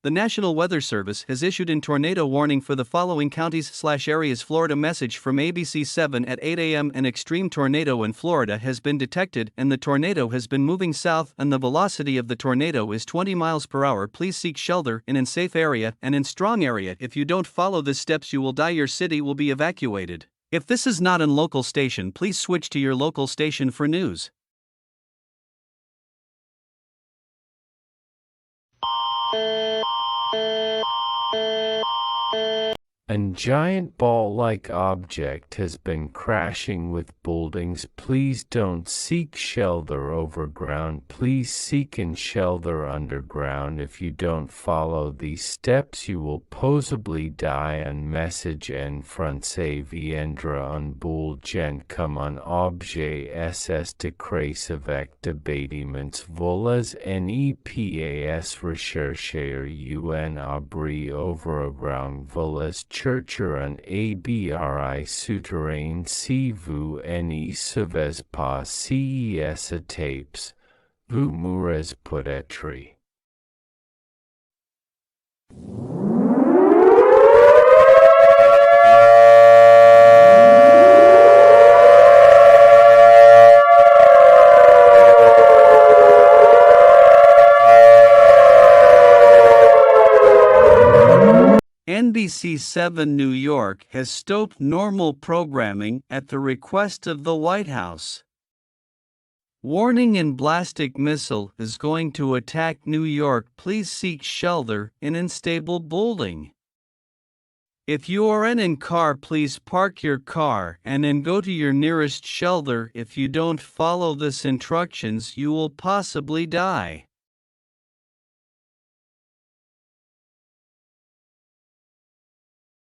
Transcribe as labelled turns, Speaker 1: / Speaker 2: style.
Speaker 1: The National Weather Service has issued a tornado warning for the following counties/areas. Florida. Message from ABC 7 at 8 a.m. An extreme tornado in Florida has been detected and the tornado has been moving south and the velocity of the tornado is 20 miles per hour. Please seek shelter in a safe area and in strong area. If you don't follow the steps you will die. Your city will be evacuated. If this is not an local station, please switch to your local station for news.
Speaker 2: A giant ball-like object has been crashing with buildings. Please don't seek shelter overground. Please seek and shelter underground. If you don't follow these steps, you will possibly die. And message en français viendra un boule gent comme un objet ss de crace avec de bâtiments volas nepas rechercher un abri overground volas chercher un abri souterrain. Si vous ne savez pas ces étapes, vous mourrez peut-être.
Speaker 1: NBC7 New York has stopped normal programming at the request of the White House. Warning: in ballistic missile is going to attack New York. Please seek shelter in unstable building. If you are in car, please park your car and then go to your nearest shelter. If you don't follow these instructions, you will possibly die.